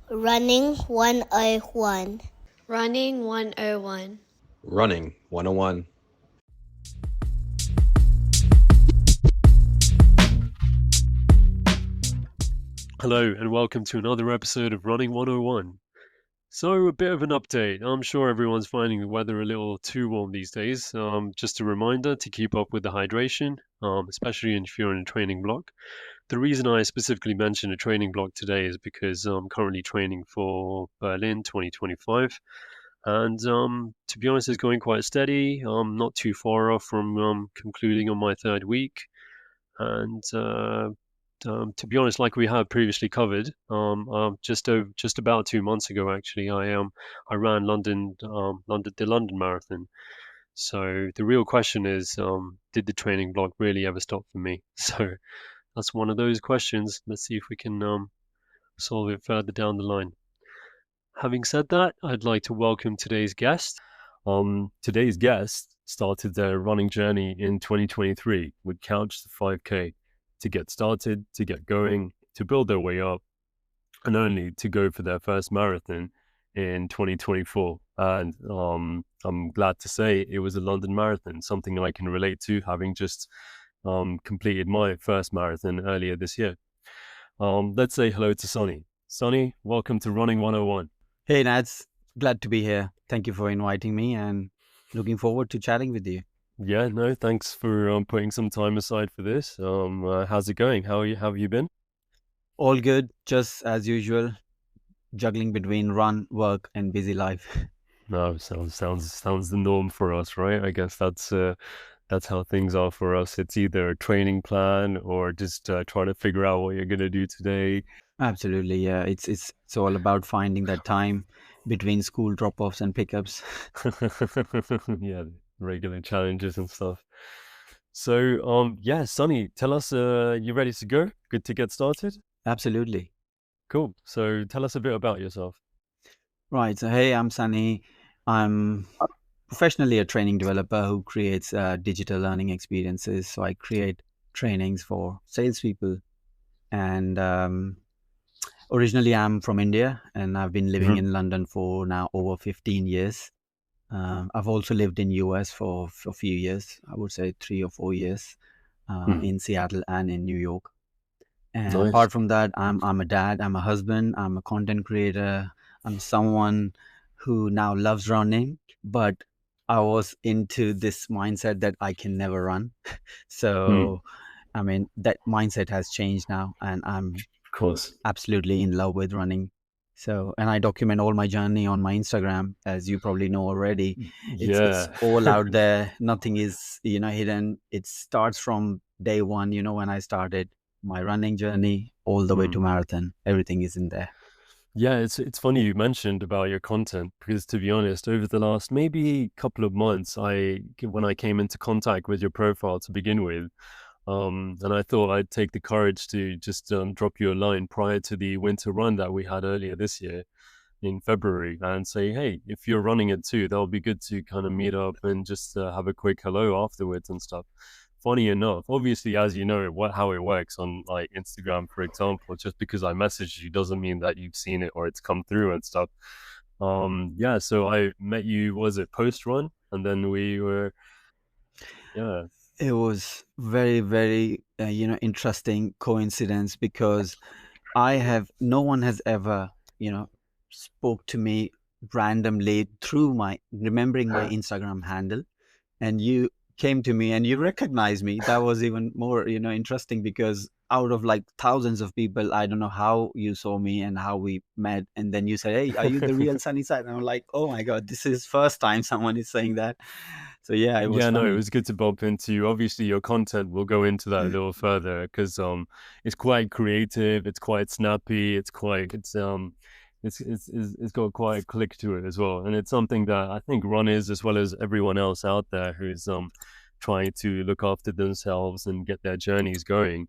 Running 101. Running 101. Running 101. Hello and welcome to another episode of Running 101. So, a bit of an update. I'm sure everyone's finding the weather a little too warm these days. Just a reminder to keep up with the hydration, especially if you're in a training block. The reason I specifically mentioned a training block today is because I'm currently training for Berlin 2025. And to be honest, it's going quite steady. I'm not too far off from concluding on my third week. And to be honest, like we have previously covered, just about 2 months ago, actually, I ran the London Marathon. So the real question is, did the training block really ever stop for me? So that's one of those questions. Let's see if we can solve it further down the line. Having said that, I'd like to welcome today's guest. Today's guest started their running journey in 2023 with Couch to 5K to get started, to get going, to build their way up, and only to go for their first marathon in 2024. And I'm glad to say it was a London Marathon, something I can relate to, having just completed my first marathon earlier this year. Let's say hello to Sonny. Sonny, welcome to Running 101. Hey, Nads. Glad to be here. Thank you for inviting me and looking forward to chatting with you. Yeah, no, thanks for putting some time aside for this. How's it going? How have you been? All good, just as usual, juggling between run, work, and busy life. No, sounds the norm for us, right? I guess that's how things are for us. It's either a training plan or just trying to figure out what you're gonna do today. Absolutely, yeah. It's all about finding that time between school drop-offs and pickups. Yeah, regular challenges and stuff. So, yeah, Sonny, tell us, you ready to go? Good to get started? Absolutely. Cool. So tell us a bit about yourself. Right. So, hey, I'm Sunny. I'm professionally a training developer who creates digital learning experiences. So I create trainings for salespeople. And originally, I'm from India, and I've been living in London for now over 15 years. I've also lived in US for a few years. I would say 3 or 4 years in Seattle and in New York. And Nice. apart from that, I'm a dad, I'm a husband, I'm a content creator. I'm someone who now loves running, but I was into this mindset that I can never run. So, I mean, that mindset has changed now, and I'm Of course. absolutely in love with running. So, and I document all my journey on my Instagram, as you probably know already. It's all out there. Nothing is, hidden. It starts from day one, when I started my running journey all the way to marathon. Everything is in there. Yeah, it's funny you mentioned about your content because to be honest, over the last maybe couple of months, when I came into contact with your profile to begin with, and I thought I'd take the courage to just drop you a line prior to the winter run that we had earlier this year in February and say, hey, if you're running it too, that'll be good to kind of meet up and just have a quick hello afterwards and stuff. Funny enough, obviously, as you know, how it works on like Instagram, for example, just because I messaged you doesn't mean that you've seen it or it's come through and stuff. Yeah, so I met you, was it post run? And then we were, yeah. It was very, very, interesting coincidence because no one has ever, spoke to me randomly through remembering my Instagram handle. And you came to me and you recognized me. That was even more, interesting because out of like thousands of people, I don't know how you saw me and how we met. And then you said, hey, are you the real Sunnyside? And I'm like, oh my God, this is first time someone is saying that. So yeah, it was Yeah, no, funny. it was good to bump into. Obviously, your content, we'll go into that a little further because it's quite creative, it's quite snappy, it's got quite a click to it as well, and it's something that I think runners as well as everyone else out there who's trying to look after themselves and get their journeys going.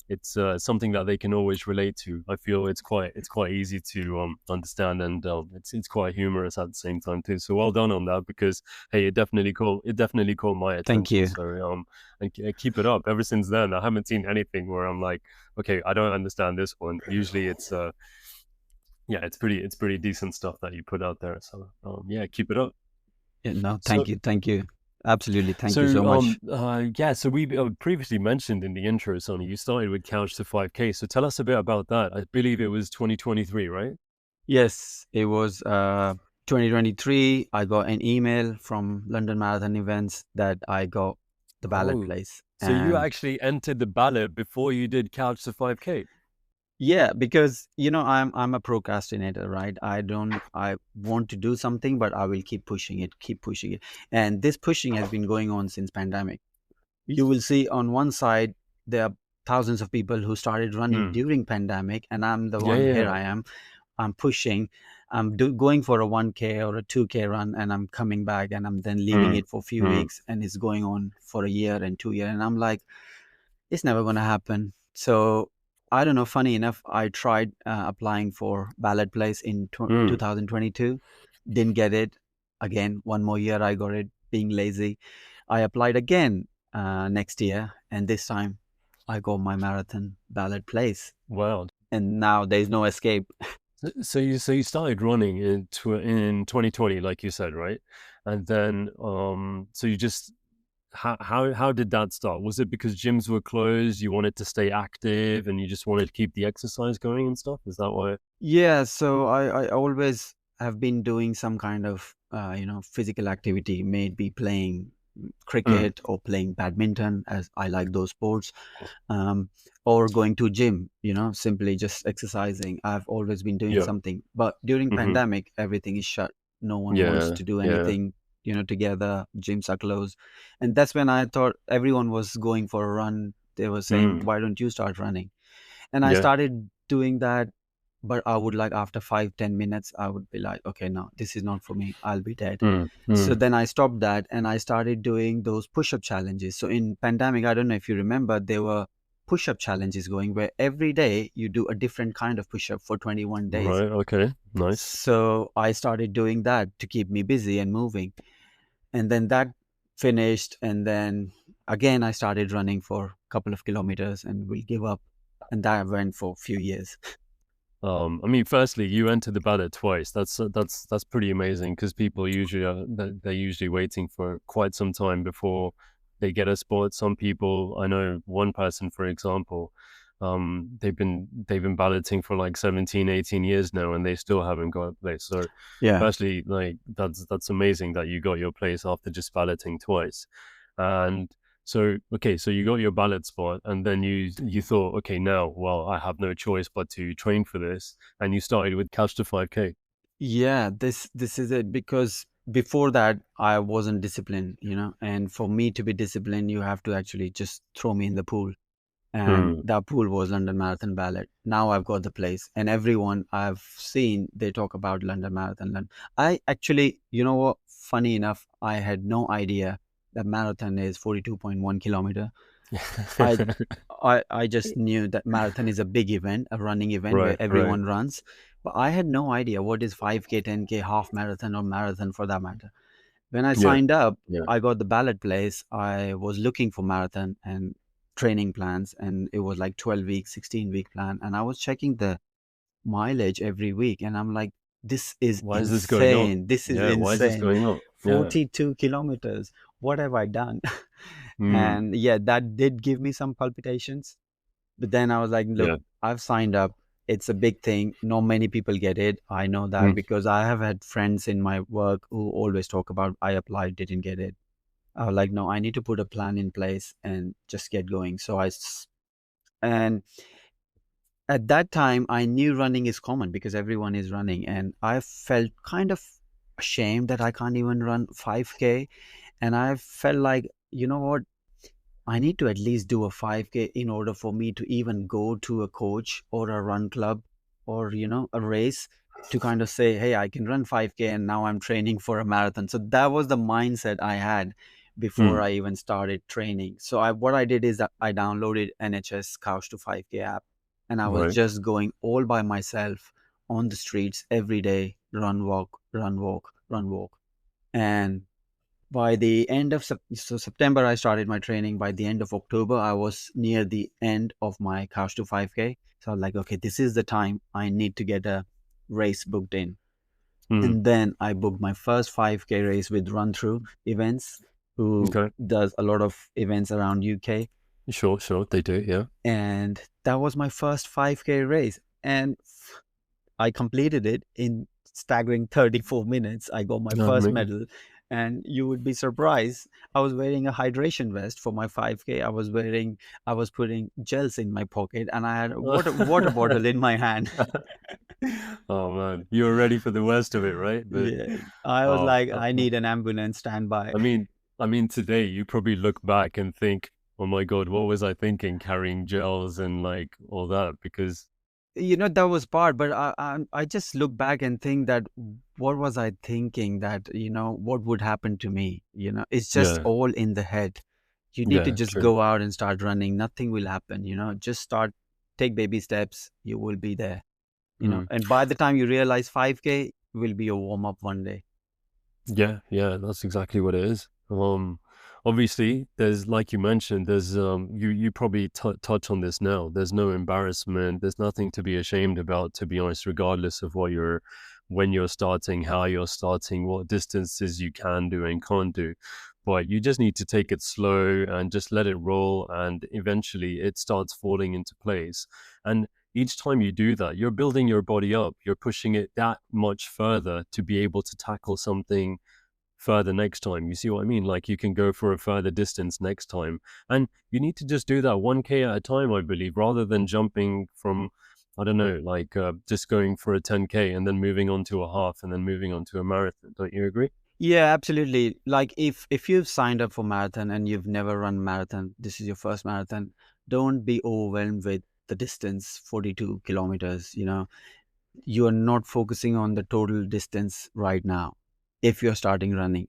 It's something that they can always relate to. I feel it's quite easy to understand, and it's quite humorous at the same time too. So well done on that, because hey, it definitely caught my attention. Thank you. So and keep it up. Ever since then, I haven't seen anything where I'm like, okay, I don't understand this one. Usually it's yeah, it's pretty decent stuff that you put out there. So yeah, keep it up. Yeah, no, So thank you. Absolutely, thank you so much. yeah, so we previously mentioned in the intro, Sonny, you started with Couch to 5K. So tell us a bit about that. I believe it was 2023, right? Yes, it was 2023. I got an email from London Marathon Events that I got the ballot Oh, place. so you And actually entered the ballot before you did Couch to 5K. yeah, because I'm a procrastinator, right? I want to do something, but I will keep pushing it, keep pushing it. And this pushing has been going on since pandemic. You will see on one side there are thousands of people who started running Mm. during pandemic, and I'm the Yeah, one. Here yeah. I am. I'm pushing. I'm going for a 1K or a 2K run, and I'm coming back, and I'm then leaving Mm. it for a few Mm. weeks, and it's going on for a year and 2 year, and I'm like, it's never going to happen. So I don't know. Funny enough, I tried applying for ballot place in Mm. 2022, didn't get it. Again, one more year, I got it. Being lazy, I applied again next year, and this time I got my marathon ballot place, Wow. and now there's no escape. So you started running in 2020, like you said, right? And then so you just how did that start? Was it because gyms were closed, you wanted to stay active and you just wanted to keep the exercise going and stuff? Is that why? Yeah, so I always have been doing some kind of physical activity, maybe playing Mm. cricket or playing badminton, as I like those sports, um, or going to gym, simply just exercising. I've always been doing Yeah. something, but during Hmm. pandemic, everything is shut. No one wants Yeah. to do Yeah. anything, together. Gyms are closed, and that's when I thought everyone was going for a run. They were saying, Mm. "Why don't you start running?" And I Yeah. started doing that, but I would like after 5-10 minutes I would be like, okay, no, this is not for me, I'll be dead. Mm. So Mm. then I stopped that and I started doing those push-up challenges. So in pandemic, I don't know if you remember, there were push-up challenges going where every day you do a different kind of push-up for 21 days. Right. Okay. Nice. So I started doing that to keep me busy and moving, and then that finished, and then again I started running for a couple of kilometers and will give up, and that went for a few years. I mean, firstly, you entered the ballot twice. That's pretty amazing because people usually they're usually waiting for quite some time before they get a spot. Some people, I know one person, for example, they've been balloting for like 17, 18 years now, and they still haven't got a place. So, Yeah. firstly, like that's amazing that you got your place after just balloting twice, and so okay, so you got your ballot spot, and then you thought, okay, now, well, I have no choice but to train for this, and you started with Couch to 5K. Yeah, this is it, because before that I wasn't disciplined, and for me to be disciplined, you have to actually just throw me in the pool. And Hmm. that pool was London Marathon Ballot. Now I've got the place, and everyone I've seen, they talk about London Marathon. I actually, you know what? Funny enough, I had no idea that marathon is 42.1 kilometer. I I just knew that marathon is a big event, a running event where Right, right. everyone runs, but I had no idea what is 5K, 10K, half marathon, or marathon for that matter. When I Yeah, signed up, yeah. I got the ballot place. I was looking for marathon and training plans, and it was like 12-week, 16-week plan. And I was checking the mileage every week, and I'm like, this is Why is this going on? insane. This is Yeah, why is this insane. going on? Yeah. 42 kilometers. What have I done? Mm. And yeah, that did give me some palpitations. But then I was like, look, Yeah. I've signed up. It's a big thing. Not many people get it. I know that Mm. because I have had friends in my work who always talk about I applied, didn't get it. I was like, no, I need to put a plan in place and just get going. And at that time, I knew running is common because everyone is running. And I felt kind of ashamed that I can't even run 5K. And I felt like, you know what? I need to at least do a 5K in order for me to even go to a coach or a run club or, a race to kind of say, hey, I can run 5K and now I'm training for a marathon. So that was the mindset I had before Mm. I even started training. So what I did is that I downloaded NHS Couch to 5K app, and I was Right. just going all by myself on the streets every day, run, walk, run, walk, run, walk. And by the end of September, I started my training. By the end of October, I was near the end of my Couch to 5K. So I was like, okay, this is the time I need to get a race booked in. Mm. And then I booked my first 5K race with Run Through Events, who Okay. does a lot of events around UK. Sure, they do, yeah. And that was my first 5K race. And I completed it in staggering 34 minutes. I got my first Amazing. medal. And you would be surprised. I was wearing a hydration vest for my 5K. I was putting gels in my pocket, and I had a water bottle in my hand. Oh man, you were ready for the worst of it, right? But Yeah, I was like, I well, need an ambulance standby. I mean, today you probably look back and think, oh my God, what was I thinking carrying gels and like all that? Because That was part, but I just look back and think that what was I thinking, that what would happen to me? It's just yeah, all in the head. You need to just true. go out and start running. Nothing will happen. Just start, take baby steps. You will be there. Mm. And by the time you realize 5K will be a warm up one day. Yeah, that's exactly what it is. Obviously, there's like you mentioned, there's you probably touch on this now. There's no embarrassment. There's nothing to be ashamed about, to be honest, regardless of when you're starting, how you're starting, what distances you can do and can't do. But you just need to take it slow and just let it roll, and eventually it starts falling into place. And each time you do that, you're building your body up. You're pushing it that much further to be able to tackle something further next time. You see what I mean? Like you can go for a further distance next time. And you need to just do that 1K at a time, I believe, rather than jumping from, I don't know, like just going for a 10K and then moving on to a half and then moving on to a marathon. Don't you agree? Yeah, absolutely. Like if you've signed up for marathon and you've never run marathon, this is your first marathon, don't be overwhelmed with the distance, 42 kilometers. You are not focusing on the total distance right now. If you're starting running,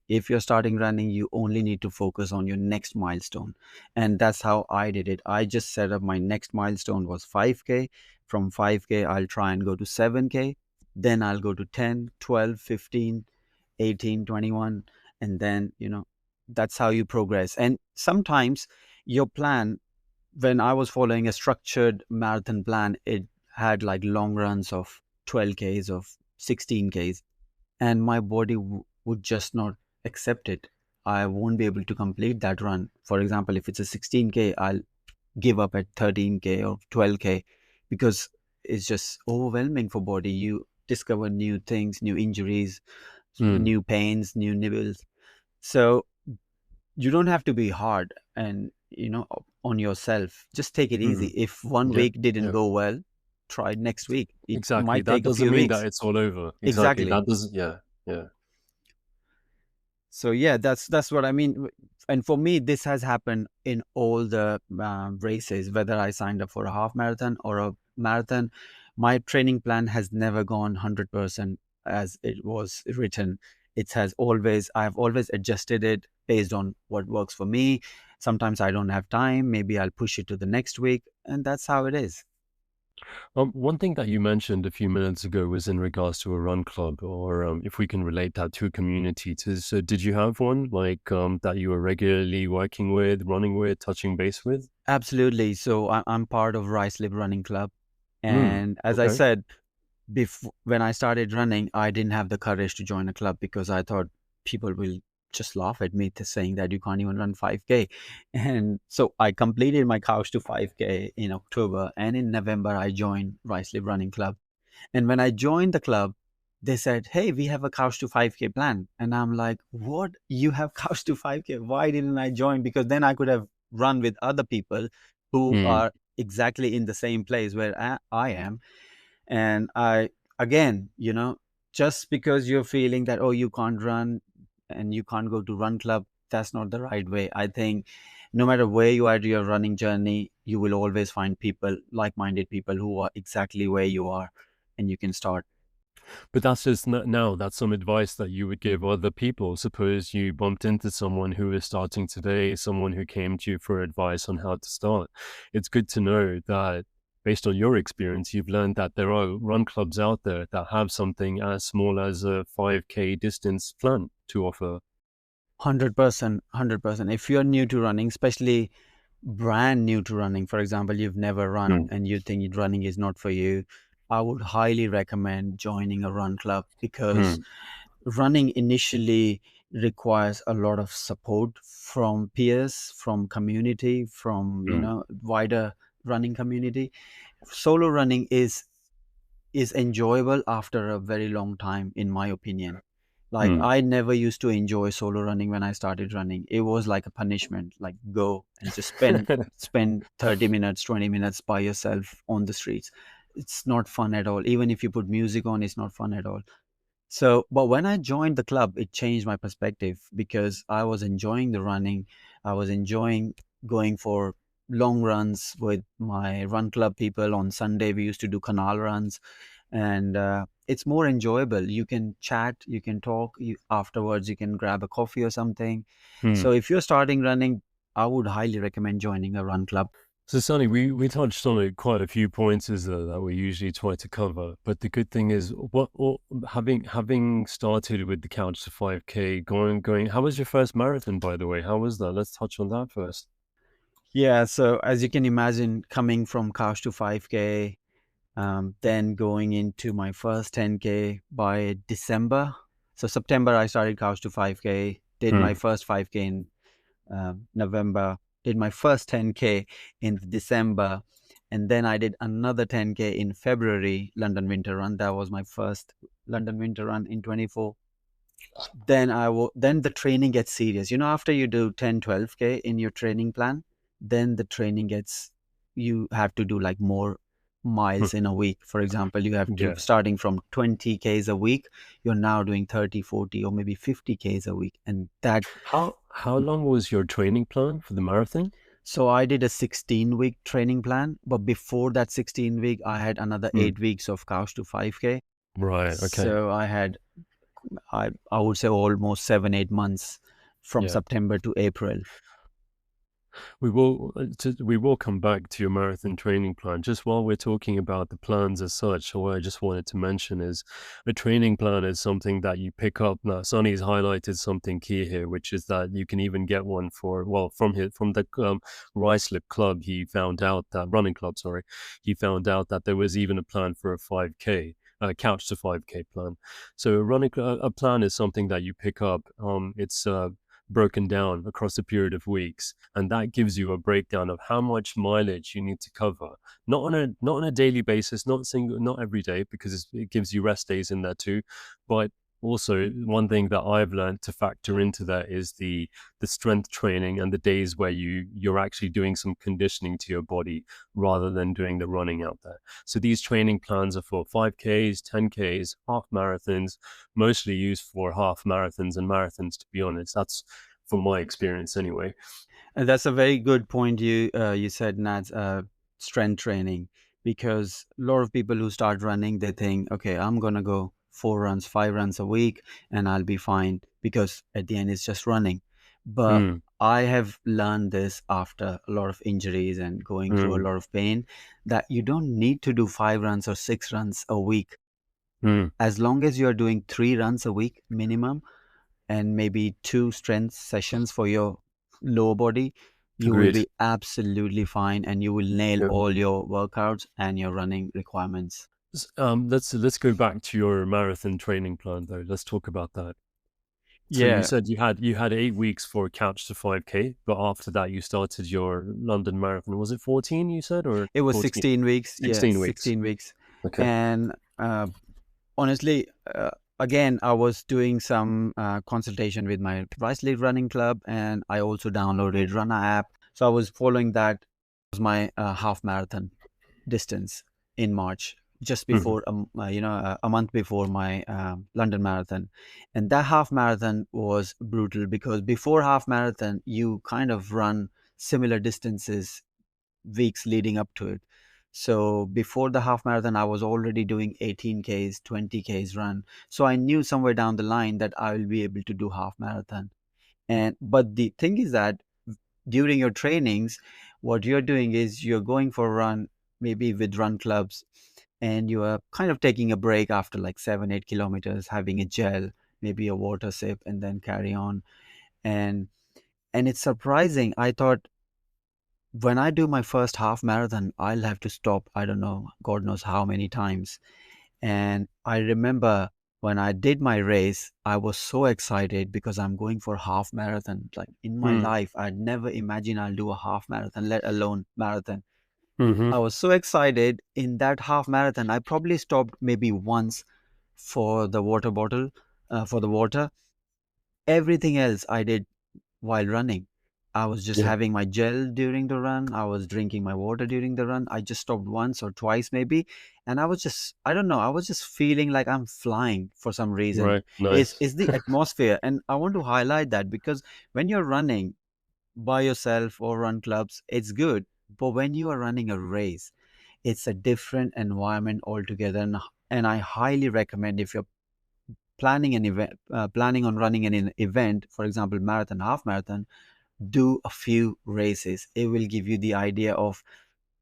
you only need to focus on your next milestone. And that's how I did it. I just set up my next milestone was 5K. From 5K, I'll try and go to 7K. Then I'll go to 10, 12, 15, 18, 21. And then, that's how you progress. And sometimes your plan, when I was following a structured marathon plan, it had like long runs of 12Ks, of 16Ks, and my body would just not accept it. I won't be able to complete that run. For example, if it's a 16K, I'll give up at 13K or 12K because it's just overwhelming for body. You discover new things, new injuries, new pains, new nibbles. So you don't have to be hard and on yourself. Just take it easy. If one Yeah, week didn't go well, try next week. It exactly. might That take a doesn't few mean weeks. that it's all over. Exactly. Exactly. That doesn't, yeah. So yeah, that's what I mean. And for me, this has happened in all the races, whether I signed up for a half marathon or a marathon. My training plan has never gone 100% as it was written. I've always adjusted it based on what works for me. Sometimes I don't have time. Maybe I'll push it to the next week. And that's how it is. One thing that you mentioned a few minutes ago was in regards to a run club, or if we can relate that to a community. So did you have one like that you were regularly working with, running with, touching base with? Absolutely. So I'm part of Ricelip Running Club. And as I Okay. said, when I started running, I didn't have the courage to join a club because I thought people will just laugh at me saying that you can't even run 5K. And so I completed my couch to 5K in October, and in November I joined Ricelip Running Club. And when I joined the club, they said, "Hey, we have a couch to 5K plan." And I'm like, "What? You have couch to 5K? Why didn't I join?" Because then I could have run with other people who are exactly in the same place where I am. And again, just because you're feeling that, oh, you can't run and you can't go to run club, that's not the right way. I think no matter where you are at your running journey, you will always find people, like-minded people who are exactly where you are, and you can start. But that's just now, that's some advice that you would give other people. Suppose you bumped into someone who is starting today, someone who came to you for advice on how to start. It's good to know that based on your experience, you've learned that there are run clubs out there that have something as small as a 5K distance plan to offer. 100%, 100%. If you're new to running, especially brand new to running, for example, you've never run and you think running is not for you, I would highly recommend joining a run club because running initially requires a lot of support from peers, from community, from wider running community. Solo running is enjoyable after a very long time, in my opinion. Like, I never used to enjoy solo running when I started running. It was like a punishment, like go and just spend 30 minutes, 20 minutes by yourself on the streets. It's not fun at all. Even if you put music on, it's not fun at all. So, but when I joined the club, it changed my perspective because I was enjoying the running. I was enjoying going for long runs with my run club people. On Sunday, we used to do canal runs, and it's more enjoyable. You can chat, you can talk. Afterwards, you can grab a coffee or something. So, if you're starting running, I would highly recommend joining a run club. So, Sonny, we touched on it quite a few points that we usually try to cover. But the good thing is, having started with the Couch to 5K, going. How was your first marathon, by the way? How was that? Let's touch on that first. Yeah, so as you can imagine, coming from Couch to 5K, then going into my first 10K by December. So September, I started Couch to 5K, did my first 5K in November, did my first 10K in December, and then I did another 10K in February, London Winter Run. That was my first London Winter Run in 24. Then the training gets serious. After you do 10, 12K in your training plan, then the training gets, you have to do like more miles in a week. For example, you have to, starting from 20Ks a week, you're now doing 30, 40, or maybe 50Ks a week. And that, how long was your training plan for the marathon? so I did a 16-week training plan, but before that 16-week, I had another 8 weeks of Couch to 5K. Right. Okay. So I had, I would say, almost 7-8 months from September to April. We will come back to your marathon training plan. Just while we're talking about the plans as such, what I just wanted to mention is a training plan is something that you pick up. Now, Sonny's highlighted something key here, which is that you can even get one from the Ruislip club. He found out that running club. Sorry, he found out that there was even a plan for a 5K. Couch to 5K plan. So a plan is something that you pick up. It's broken down across a period of weeks, and that gives you a breakdown of how much mileage you need to cover, not on a daily basis, not every day, because it gives you rest days in there too, but also one thing that I've learned to factor into that is the strength training and the days where you're actually doing some conditioning to your body rather than doing the running out there. So these training plans are for 5Ks, 10Ks, half marathons, mostly used for half marathons and marathons, to be honest. That's from my experience anyway. And that's a very good point you said, Nats, strength training, because a lot of people who start running, they think, okay, I'm going to go 4 runs, 5 runs a week, and I'll be fine, because at the end it's just running. But I have learned this after a lot of injuries and going through a lot of pain, that you don't need to do 5 runs or 6 runs a week. As long as you're doing 3 runs a week minimum, and maybe 2 strength sessions for your lower body, you will be absolutely fine, and you will nail all your workouts and your running requirements. Let's go back to your marathon training plan though. Let's talk about that. So Yeah. you said you had 8 weeks for Couch to 5K, but after that you started your London Marathon. Was it 14 you said, or It was 14? 16 weeks. 16 weeks. 16 weeks. Okay. And honestly, again, I was doing some consultation with my Ruislip running club, and I also downloaded Runner app. So I was following that. It was my half marathon distance in March, just before a month before my London Marathon. And that half marathon was brutal, because before half marathon you kind of run similar distances weeks leading up to it. So before the half marathon, I was already doing 18Ks, 20Ks run. So I knew somewhere down the line that I will be able to do half marathon. But the thing is that during your trainings, what you're doing is you're going for a run, maybe with run clubs, and you are kind of taking a break after like 7-8 kilometers, having a gel, maybe a water sip, and then carry on. And it's surprising. I thought when I do my first half marathon, I'll have to stop, I don't know, God knows how many times. And I remember when I did my race, I was so excited because I'm going for half marathon. Like in my Mm. life, I'd never imagined I'll do a half marathon, let alone marathon. Mm-hmm. I was so excited in that half marathon. I probably stopped maybe once for the water bottle, for the water. Everything else I did while running. I was just Yeah. having my gel during the run. I was drinking my water during the run. I just stopped once or twice maybe. And I was just, I don't know, I was just feeling like I'm flying for some reason. Right. Nice. It's the atmosphere. And I want to highlight that because when you're running by yourself or run clubs, it's good. But when you are running a race, it's a different environment altogether. And I highly recommend if you're planning an event, planning on running an event, for example, marathon, half marathon, do a few races. It will give you the idea of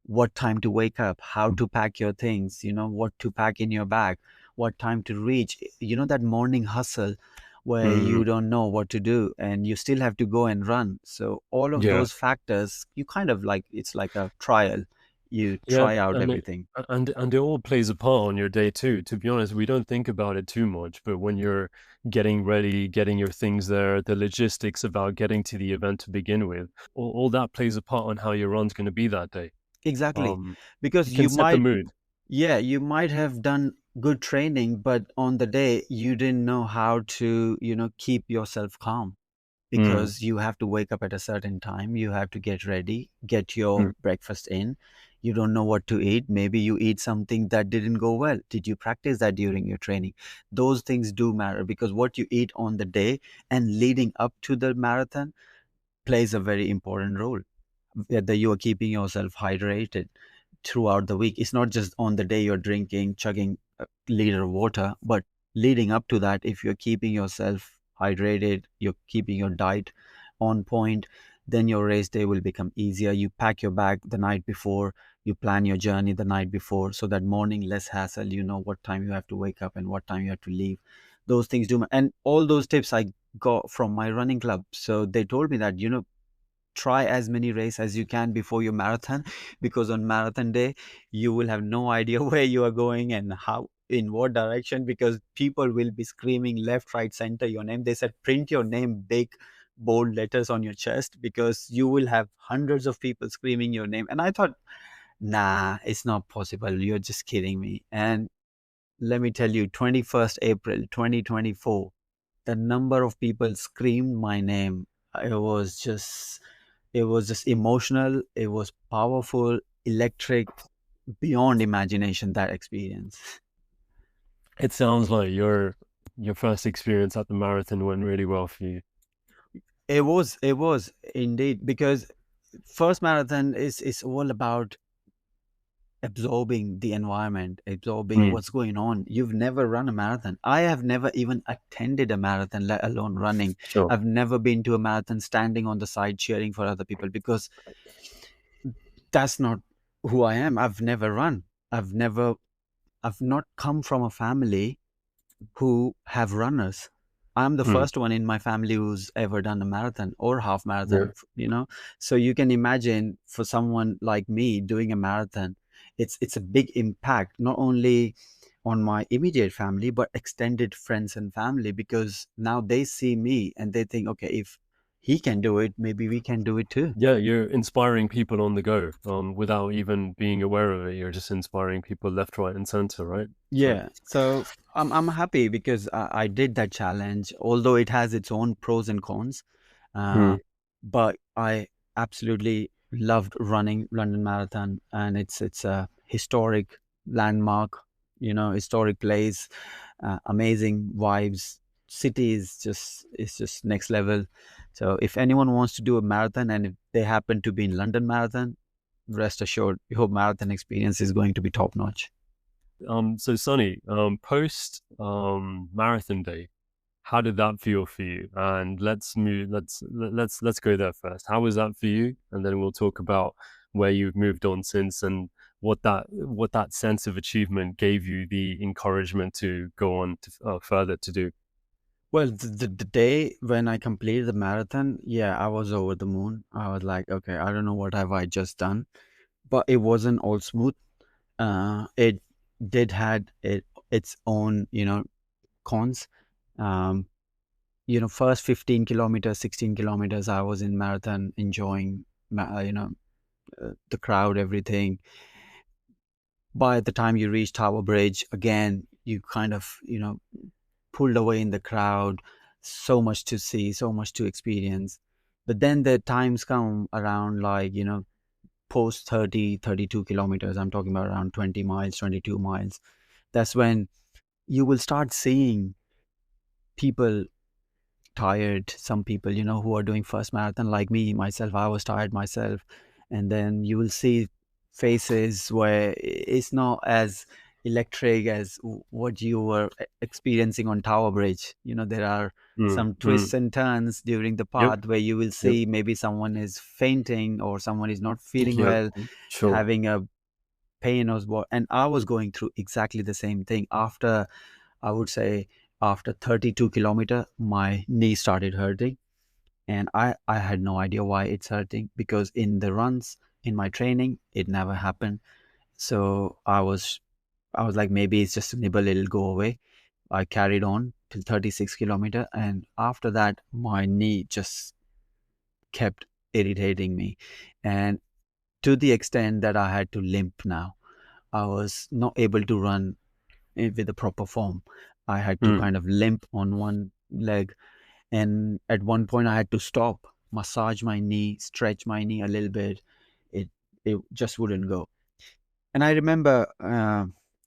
what time to wake up, how to pack your things, what to pack in your bag, what time to reach. That morning hustle where Mm. you don't know what to do and you still have to go and run. So all of Yeah. those factors, you kind of like, it's like a trial. You Yeah, try out and it, everything. and it all plays a part on your day too. To be honest, we don't think about it too much, but when you're getting ready, getting your things there, the logistics about getting to the event to begin with, all that plays a part on how your run's going to be that day. Exactly. Um, Because it can set the mood. yeah, you might have done good training, but on the day you didn't know how to, keep yourself calm Mm, because you have to wake up at a certain time. You have to get ready, get your mm, breakfast in. You don't know what to eat. Maybe you eat something that didn't go well. Did you practice that during your training? Those things do matter because what you eat on the day and leading up to the marathon plays a very important role. Whether you are keeping yourself hydrated throughout the week. It's not just on the day you're drinking, chugging a liter of water, but leading up to that, if you're keeping yourself hydrated, you're keeping your diet on point, then your race day will become easier. You pack your bag the night before, you plan your journey the night before, so that morning less hassle. You know what time you have to wake up and what time you have to leave. Those things do, and all those tips I got from my running club. So they told me that try as many races as you can before your marathon because on marathon day you will have no idea where you are going and how in what direction because people will be screaming left right center your name. They said print your name big bold letters on your chest because you will have hundreds of people screaming your name. And I thought, nah, it's not possible, you're just kidding me. And let me tell you, 21st April 2024, the number of people screamed my name, it was just emotional. It was powerful, electric, beyond imagination, that experience. it sounds like your first experience at the marathon went really well for you. It was indeed because first marathon is all about absorbing the environment, absorbing Mm, what's going on. You've never run a marathon. I have never even attended a marathon, let alone running. sure. I've never been to a marathon standing on the side cheering for other people because that's not who I am. I've never run. I've never I've not come from a family who have runners. I'm the Mm, first one in my family who's ever done a marathon or half yeah. marathon. So you can imagine for someone like me doing a marathon, it's a big impact, not only on my immediate family, but extended friends and family, because now they see me and they think, okay, if he can do it, maybe we can do it too. Yeah, you're inspiring people on the go, without even being aware of it. You're just inspiring people left, right, and center, right? So, Yeah, so I'm happy because I did that challenge, although it has its own pros and cons. Uh, mm, but I absolutely loved running London Marathon, and it's a historic landmark, historic place, amazing vibes. City is just next level. So if anyone wants to do a marathon and if they happen to be in London Marathon, rest assured your marathon experience is going to be top notch. so Sonny, post marathon day, how did that feel for you? And let's go there first. How was that for you? And then we'll talk about where you've moved on since and what that sense of achievement gave you the encouragement to go on to further to do. Well, the day when I completed the marathon, yeah, I was over the moon. I was like, okay, I don't know what have I just done, but it wasn't all smooth. It did had its own, cons. Um, first 15 kilometers, 16 kilometers, I was in marathon enjoying, the crowd, everything. By the time you reach Tower Bridge, again, you kind of, pulled away in the crowd, so much to see, so much to experience. But then the times come around like, post 30, 32 kilometers, I'm talking about around 20 miles, 22 miles. That's when you will start seeing people tired, some people, who are doing first marathon like me, myself, I was tired myself. And then you will see faces where it's not as electric as what you were experiencing on Tower Bridge. There are Mm, some twists mm. and turns during the Yep, path where you will yep, see maybe someone is fainting or someone is not feeling yep. well, Sure. having a pain or what. And I was going through exactly the same thing. After, I would say, after 32 kilometer, my knee started hurting, and I had no idea why it's hurting, because in the runs, in my training, it never happened. So I was like, maybe it's just a nibble, it'll go away. I carried on till 36 kilometer, and after that, my knee just kept irritating me, and to the extent that I had to limp now. I was not able to run with a proper form. I had to Mm. kind of limp on one leg. And at one point, I had to stop, massage my knee, stretch my knee a little bit. It it just wouldn't go. And I remember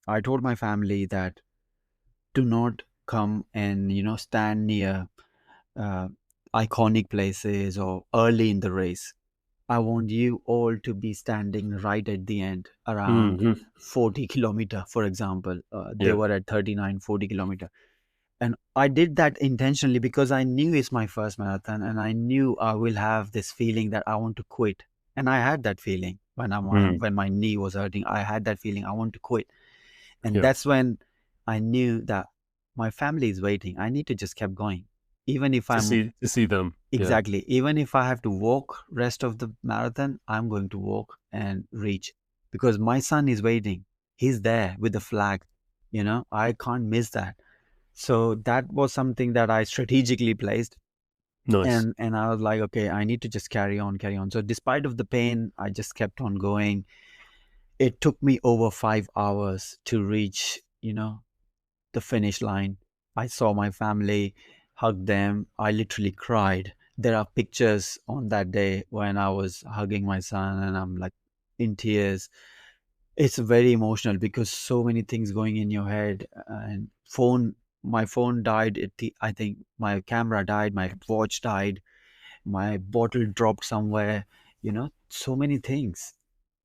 I told my family that do not come and stand near uh, iconic places or early in the race. I want you all to be standing right at the end, around Hmm. 40 kilometer, for example. They Yeah. were at 39, 40 kilometer. And I did that intentionally because I knew it's my first marathon, and I knew I will have this feeling that I want to quit. And I had that feeling Mm. when my knee was hurting. I had that feeling I want to quit. And Yeah. that's when I knew that my family is waiting. I need to just keep going. Even if I'm To see them. Yeah. Exactly. Even if I have to walk rest of the marathon, I'm going to walk and reach, because my son is waiting. He's there with the flag. I can't miss that. So that was something that I strategically placed. Nice. And I was like, okay, I need to just carry on, carry on. So despite of the pain, I just kept on going. It took me over 5 hours to reach, the finish line. I saw my family, hugged them. I literally cried. There are pictures on that day when I was hugging my son and I'm like in tears. It's very emotional because so many things going in your head. And my phone died. I think my camera died, my watch died, my bottle dropped somewhere, so many things.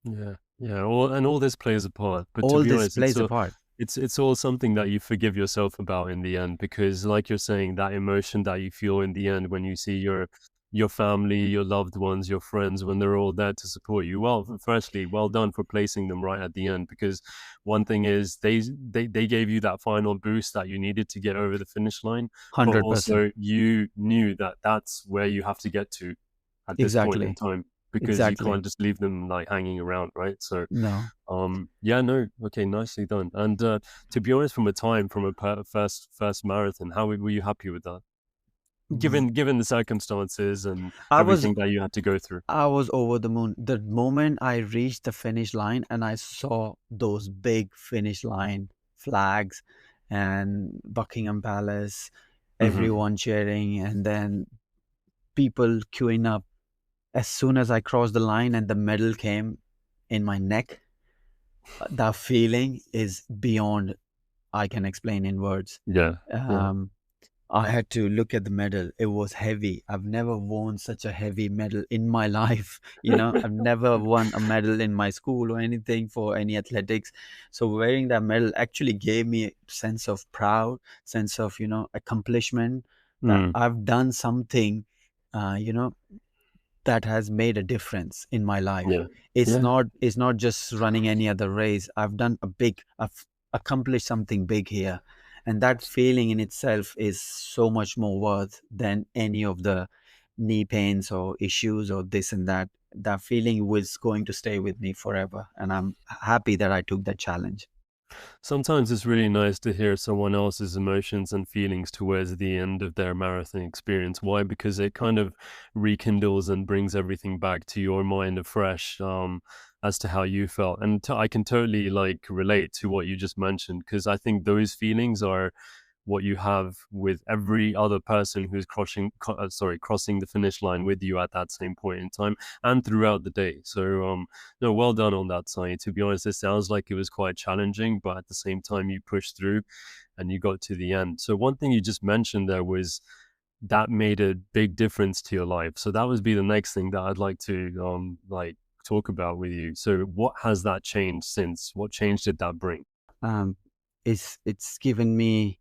Yeah, yeah. All this plays a part. But to All be this honest, plays a part. it's all something that you forgive yourself about in the end, because, like you're saying, that emotion that you feel in the end when you see your family, your loved ones, your friends, when they're all there to support you. Well, firstly, well done for placing them right at the end, because one thing is they gave you that final boost that you needed to get over the finish line, but 100%. also you knew that that's where you have to get to at this point in Exactly. time, because you Exactly. can't just leave them like hanging around, right? So, No. yeah, no, okay, nicely done. And to be honest, from a time from a first marathon, how were you happy with that? Given the circumstances and I was everything that you had to go through. I was over the moon. The moment I reached the finish line and I saw those big finish line flags and Buckingham Palace, Hmm. everyone cheering, and then people queuing up. As soon as I crossed the line and the medal came in my neck, the feeling is beyond I can explain in words. Yeah, yeah. Um, I had to look at the medal. It was heavy. I've never worn such a heavy medal in my life. I've never won a medal in my school or anything for any athletics. So wearing that medal actually gave me a sense of proud, sense of, accomplishment, that Mm, I've done something, uh, you know, that has made a difference in my life. yeah, It's yeah. not it's not just running any other race. I've accomplished something big here. And that feeling in itself is so much more worth than any of the knee pains or issues or this and that. That feeling was going to stay with me forever, and I'm happy that I took that challenge. Sometimes it's really nice to hear someone else's emotions and feelings towards the end of their marathon experience. Why? Because it kind of rekindles and brings everything back to your mind afresh, as to how you felt. And I can totally like relate to what you just mentioned, because I think those feelings are what you have with every other person who's crossing the finish line with you at that same point in time and throughout the day. So no, well done on that side. To be honest, it sounds like it was quite challenging, but at the same time you pushed through and you got to the end. So one thing you just mentioned there was that made a big difference to your life. So that would be the next thing that I'd like to talk about with you. So what has that changed since? What change did that bring? um, it's given me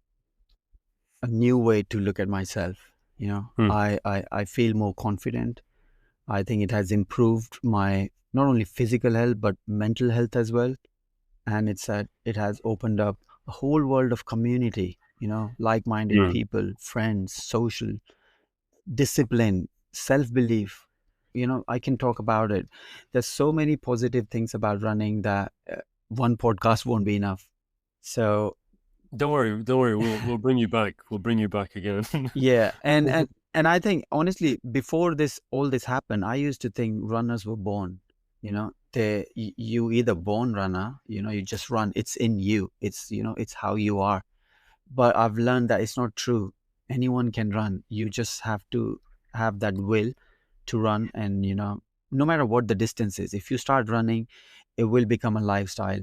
a new way to look at myself. I feel more confident. I think it has improved my not only physical health but mental health as well. And it has opened up a whole world of community, like-minded Mm. people, friends, social discipline, self-belief. I can talk about it. There's so many positive things about running that one podcast won't be enough. So Don't worry. We'll bring you back. We'll bring you back again. yeah, and I think honestly, before all this happened, I used to think runners were born. You either born runner, you just run. It's in you. It's how you are. But I've learned that it's not true. Anyone can run. You just have to have that will to run, and no matter what the distance is, if you start running, it will become a lifestyle.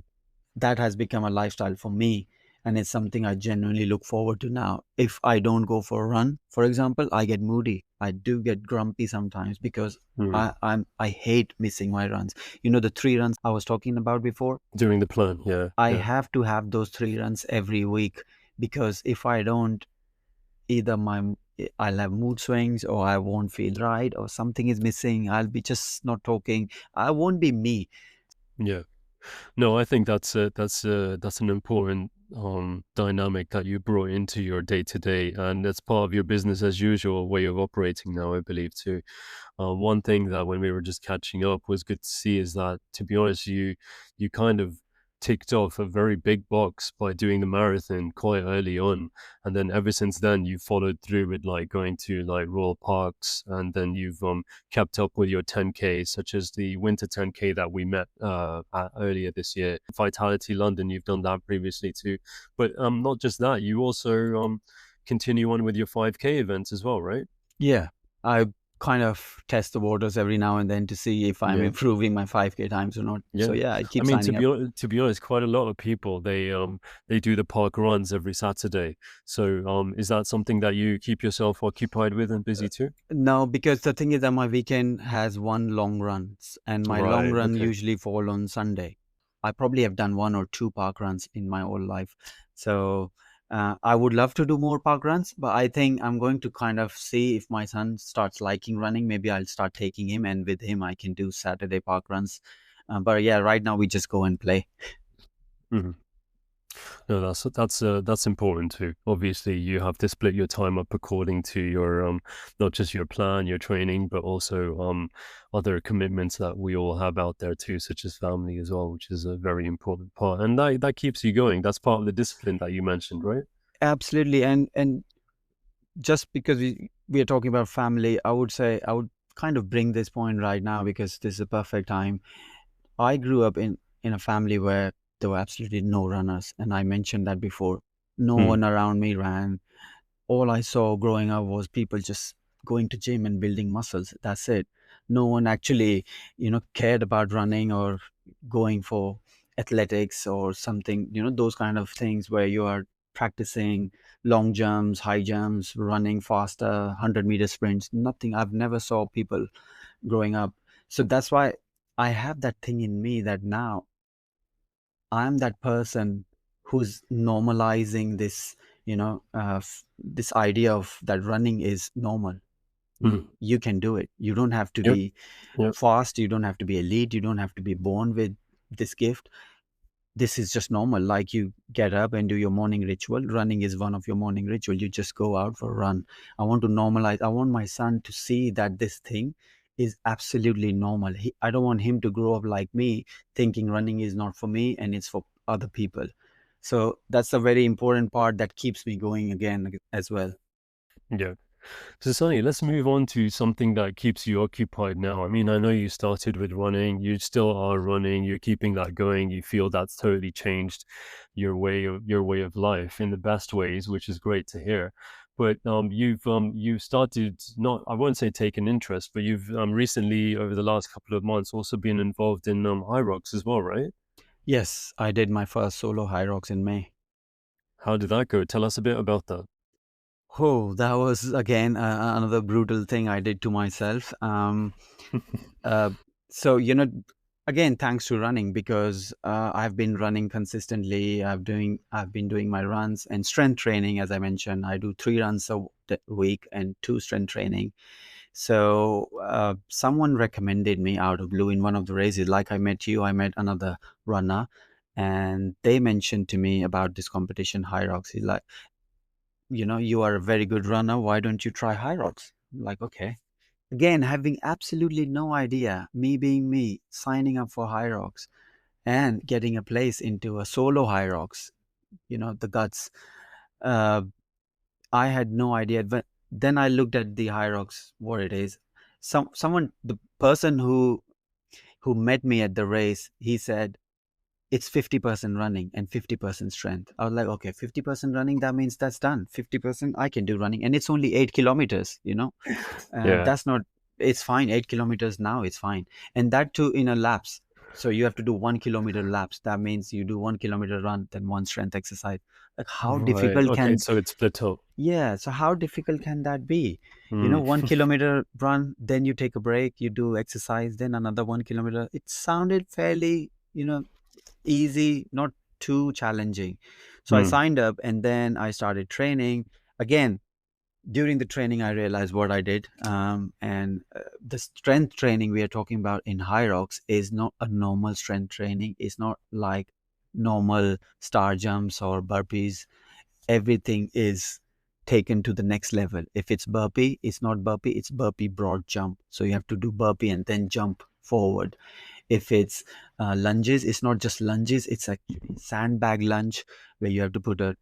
That has become a lifestyle for me, and it's something I genuinely look forward to now. If I don't go for a run, for example, I get moody. I do get grumpy sometimes because Mm. I hate missing my runs. The 3 runs I was talking about before. Doing the plan, I yeah. have to have those 3 runs every week, because if I don't, either I'll have mood swings, or I won't feel right, or something is missing. I'll be just not talking. I won't be me. Yeah. No, I think that's an important dynamic that you brought into your day to day, and that's part of your business as usual way of operating now, I believe too. One thing that when we were just catching up was good to see is that, to be honest, you kind of ticked off a very big box by doing the marathon quite early on, and then ever since then you followed through with like going to like Royal Parks, and then you've kept up with your 10K, such as the winter 10K that we met earlier this year. Vitality London, you've done that previously too, but not just that, you also continue on with your 5K events as well, right? Yeah, I kind of test the waters every now and then to see if I'm Yeah. improving my 5K times or not. So Yeah, yeah, I I keep mean, signing up. to be honest, quite a lot of people they do the park runs every Saturday. So is that something that you keep yourself occupied with and busy too? No, because the thing is that my weekend has one long run, and my long Right. run Okay. usually fall on Sunday. I probably have done 1 or 2 park runs in my whole life. So I would love to do more park runs, but I think I'm going to kind of see if my son starts liking running. Maybe I'll start taking him, and with him, I can do Saturday park runs. But yeah, right now we just go and play. Hmm. No, that's important too. Obviously, you have to split your time up according to your not just your plan, your training, but also other commitments that we all have out there too, such as family as well, which is a very important part, and that keeps you going. That's part of the discipline that you mentioned, right? Absolutely, and just because we are talking about family, I would say I would kind of bring this point right now because this is a perfect time. I grew up in a family where there were absolutely no runners, and I mentioned that before. No Mm. one around me ran. All I saw growing up was people just going to gym and building muscles. That's it. No one actually, cared about running or going for athletics or something, those kind of things where you are practicing long jumps, high jumps, running faster, 100-meter sprints. Nothing. I've never saw people growing up. So that's why I have that thing in me that now I'm that person who's normalizing this, this idea of that running is normal. Mm. You can do it. You don't have to Yep. be Yep. fast. You don't have to be elite. You don't have to be born with this gift. this is just normal. Like you get up and do your morning ritual. Running is one of your morning ritual. You just go out for a run. I want to normalize. I want my son to see that this thing is absolutely normal. I don't want him to grow up like me, thinking running is not for me and it's for other people. So that's a very important part that keeps me going again as well. Yeah. So Sonny, let's move on to something that keeps you occupied now. I mean, I know you started with running, you still are running, you're keeping that going. You feel that's totally changed your way of life in the best ways, which is great to hear. But you've started, not, I won't say take an interest, but you've recently, over the last couple of months, also been involved in high rocks as well, right? Yes, I did my first solo high rocks in May. How did that go? Tell us a bit about that. Oh, that was again another brutal thing I did to myself. Uh, so, again, thanks to running, because I've been running consistently. I've been doing my runs and strength training. As I mentioned, I do 3 runs a week and 2 strength training. So someone recommended me out of blue in one of the races. Like I met you, I met another runner, and they mentioned to me about this competition, High Rocks. He's like, you are a very good runner. Why don't you try High Rocks? I'm like, okay. Again, having absolutely no idea, me being me, signing up for High Rocks and getting a place into a solo High Rocks, the guts. Uh, I had no idea. But then I looked at the High Rocks, what it is. The person who met me at the race, he said, it's 50% running and 50% strength. I was like, okay, 50% running, that means that's done. 50% I can do running. And it's only 8 kilometers, Yeah. That's not, it's fine. 8 kilometers now, it's fine. And that too in a laps. So you have to do 1 kilometer laps. That means you do 1 kilometer run, then 1 strength exercise. Like how Right. difficult Okay, so it's split up. yeah. So how difficult can that be? Mm. 1 kilometer run, then you take a break, you do exercise, then another 1 kilometer. It sounded fairly, easy, not too challenging. So I Mm. signed up and then I started training. Again, during the training, I realized what I did. And the strength training we are talking about in High Rocks is not a normal strength training. It's not like normal star jumps or burpees. Everything is taken to the next level. If it's burpee, it's not burpee, it's burpee broad jump. So you have to do burpee and then jump forward. If it's lunges, it's not just lunges, it's actually sandbag lunge, where you have to put a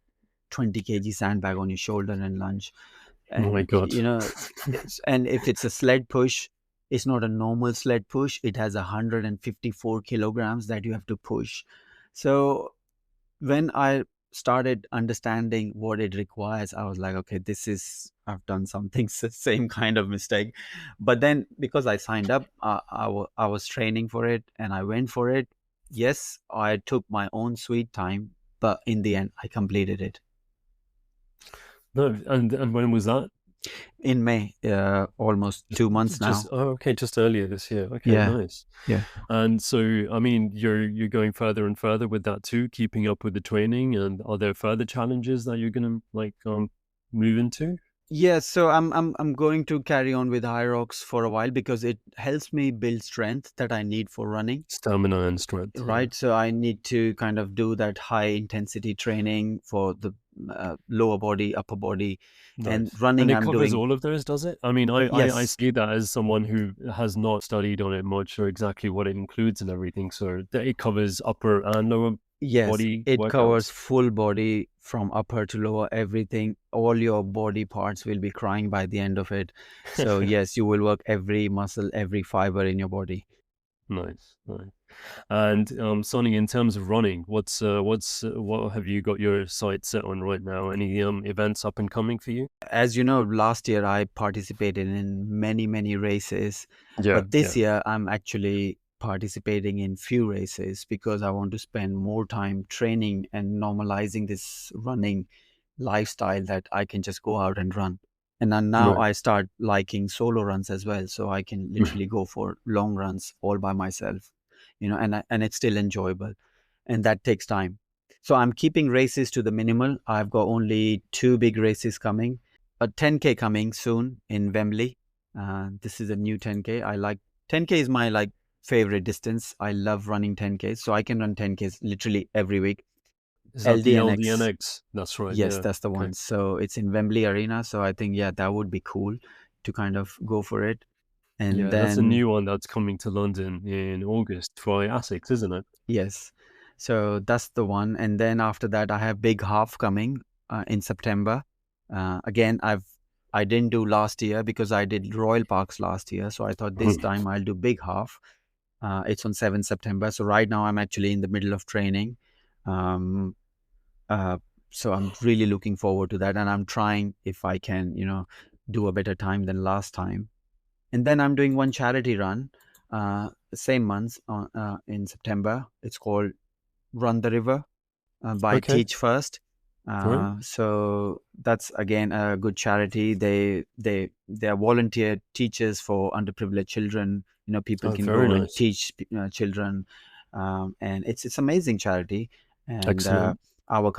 20 kg sandbag on your shoulder and lunge. Oh my And God. and if it's a sled push, it's not a normal sled push, it has 154 kilograms that you have to push. So when I started understanding what it requires, I was like, okay, I've done something, same kind of mistake. But then because I signed up, I was training for it and I went for it. Yes, I took my own sweet time, but in the end, I completed it. No, and when was that? In May, almost 2 months now. Just earlier this year. Okay, Yeah. nice. Yeah. And so, I mean, you're going further and further with that too, keeping up with the training. And are there further challenges that you're gonna move into? Yeah, so I'm going to carry on with High Rocks for a while because it helps me build strength that I need for running. Stamina and strength. Yeah. Right, so I need to kind of do that high intensity training for the lower body, upper body, and Nice. running. And it I'm covers doing all of those, does it? I mean, I yes, see that as someone who has not studied on it much or exactly what it includes and everything. So it covers upper and lower yes. body It covers workouts. full body from upper to lower, everything. All your body parts will be crying by the end of it. So yes, you will work every muscle, every fiber in your body. Nice, nice. And Sonny, in terms of running, what have you got your sights set on right now? Any events up and coming for you? As you know, last year I participated in many, many races, Yeah, but this year I'm actually participating in few races because I want to spend more time training and normalizing this running lifestyle that I can just go out and run. And then now right. I start liking solo runs as well, so I can literally go for long runs all by myself, and it's still enjoyable, and that takes time. So I'm keeping races to the minimal. I've got only 2 big races coming. A 10K coming soon in Wembley. This is a new 10K. I like 10K is my like favorite distance. I love running 10Ks, so I can run 10Ks literally every week. Is that the LDNX, LDNX? That's right. yes, Yeah. that's the Okay. one. So it's in Wembley Arena. So I think, yeah, that would be cool to kind of go for it. And Yeah, that's a then, new one that's coming to London in August for Essex, isn't it? yes, so that's the one. And then after that, I have Big Half coming in September. Again, I didn't do last year because I did Royal Parks last year. So I thought this time I'll do Big Half. It's on 7th September. So right now I'm actually in the middle of training. Um, uh, so I'm really looking forward to that. And I'm trying if I can, do a better time than last time. And then I'm doing one charity run, same month in September. It's called Run the River by Okay. Teach First. Right. So that's again a good charity. They are volunteer teachers for underprivileged children. People Oh, can very go and nice. teach children, and it's amazing charity. And Excellent.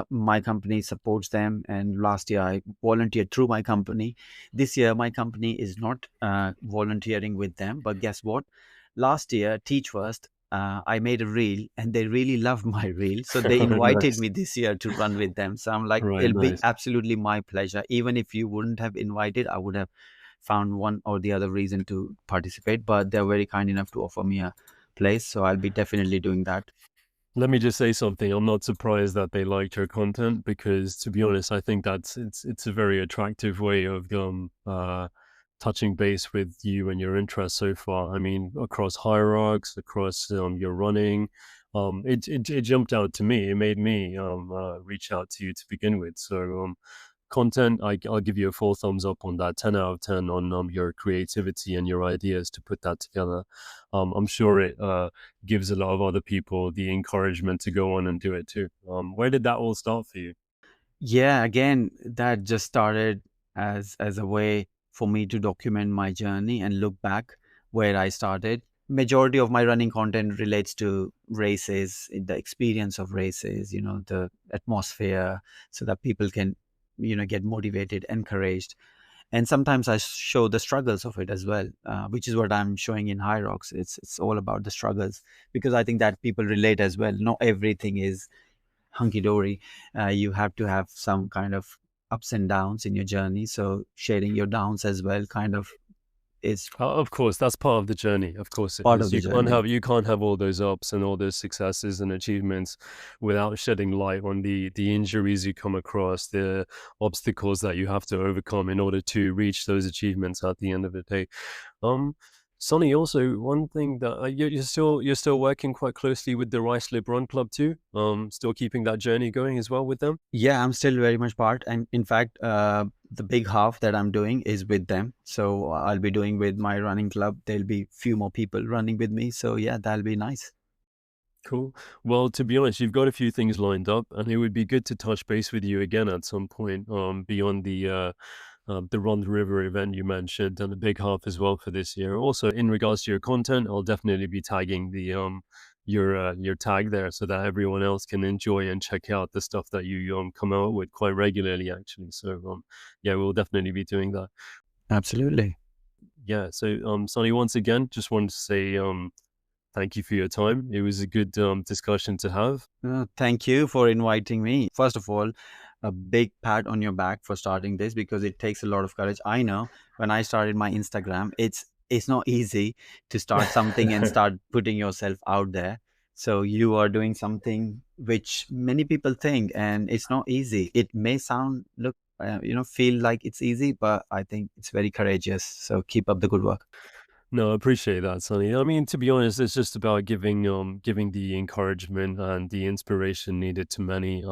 my company supports them. And last year I volunteered through my company. This year my company is not volunteering with them. But guess what? Last year, Teach First, I made a reel and they really loved my reel. So they invited Nice. me this year to run with them. So I'm like, Right. it'll be Nice. absolutely my pleasure. Even if you wouldn't have invited, I would have found one or the other reason to participate. But they're very kind enough to offer me a place. So I'll be definitely doing that. Let me just say something. I'm not surprised that they liked your content because, to be honest, I think it's a very attractive way of touching base with you and your interests so far. I mean, across hierarchs, across your running, it jumped out to me. It made me reach out to you to begin with. So content, I'll give you a full thumbs up on that. 10 out of 10 on your creativity and your ideas to put that together. I'm sure it gives a lot of other people the encouragement to go on and do it too. Where did that all start for you? Yeah, again, that just started as a way for me to document my journey and look back where I started. Majority of my running content relates to races, the experience of races, the atmosphere, so that people can, get motivated, encouraged. And sometimes I show the struggles of it as well, which is what I'm showing in High Rocks. It's all about the struggles because I think that people relate as well. Not everything is hunky dory. You have to have some kind of ups and downs in your journey. So sharing your downs as well kind of is Of course, that's part of the journey. Of course it part of is. the journey. You can't have all those ups and all those successes and achievements without shedding light on the injuries you come across, the obstacles that you have to overcome in order to reach those achievements at the end of the day. Um, Sonny, also one thing that you're still working quite closely with the Ruislip Run Club too. Still keeping that journey going as well with them. Yeah, I'm still very much part. And in fact, the big half that I'm doing is with them. So I'll be doing with my running club. There'll be few more people running with me. So yeah, that'll be nice. Cool. Well, to be honest, you've got a few things lined up, and it would be good to touch base with you again at some point. Beyond the Run the River event you mentioned, and the big half as well for this year. Also, in regards to your content, I'll definitely be tagging the your tag there so that everyone else can enjoy and check out the stuff that you come out with quite regularly, actually. So yeah, we'll definitely be doing that. Absolutely. Yeah. So Sonny, once again, just wanted to say thank you for your time. It was a good discussion to have. Thank you for inviting me. First of all, a big pat on your back for starting this because it takes a lot of courage. I know when I started my Instagram, it's not easy to start something and start putting yourself out there. So you are doing something which many people think, and it's not easy. It may feel like it's easy, but I think it's very courageous. So keep up the good work. No, I appreciate that, Sonny. I mean, to be honest, it's just about giving the encouragement and the inspiration needed to many.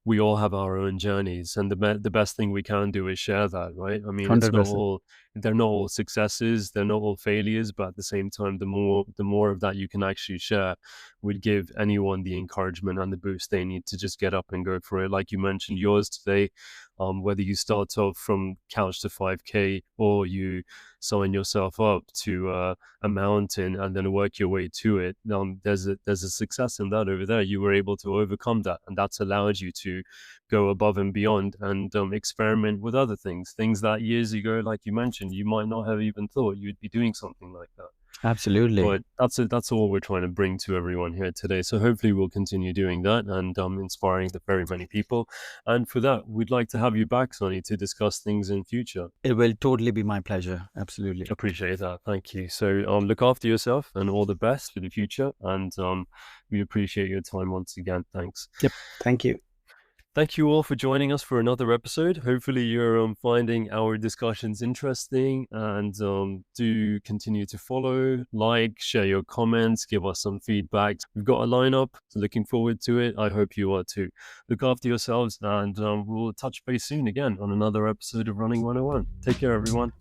We all have our own journeys, and the best thing we can do is share that, right? I mean, 100%. they're not all successes, they're not all failures, but at the same time, the more of that you can actually share would give anyone the encouragement and the boost they need to just get up and go for it. Like you mentioned, yours today, whether you start off from couch to 5K or you sign yourself up to a mountain and then work your way to it. There's a success in that over there. You were able to overcome that, and that's allowed you to go above and beyond and experiment with other things that years ago, like you mentioned, you might not have even thought you'd be doing something like that. Absolutely. But that's all we're trying to bring to everyone here today. So hopefully we'll continue doing that and inspiring the very many people. And for that, we'd like to have you back, Sonny, to discuss things in future. It will totally be my pleasure. Absolutely. Appreciate that. Thank you. So look after yourself and all the best for the future. And we appreciate your time once again. Thanks. Yep. Thank you. Thank you all for joining us for another episode. Hopefully you're finding our discussions interesting, and do continue to follow, like, share your comments, give us some feedback. We've got a lineup, so looking forward to it. I hope you are too. Look after yourselves, and we'll touch base soon again on another episode of Running 101. Take care, everyone.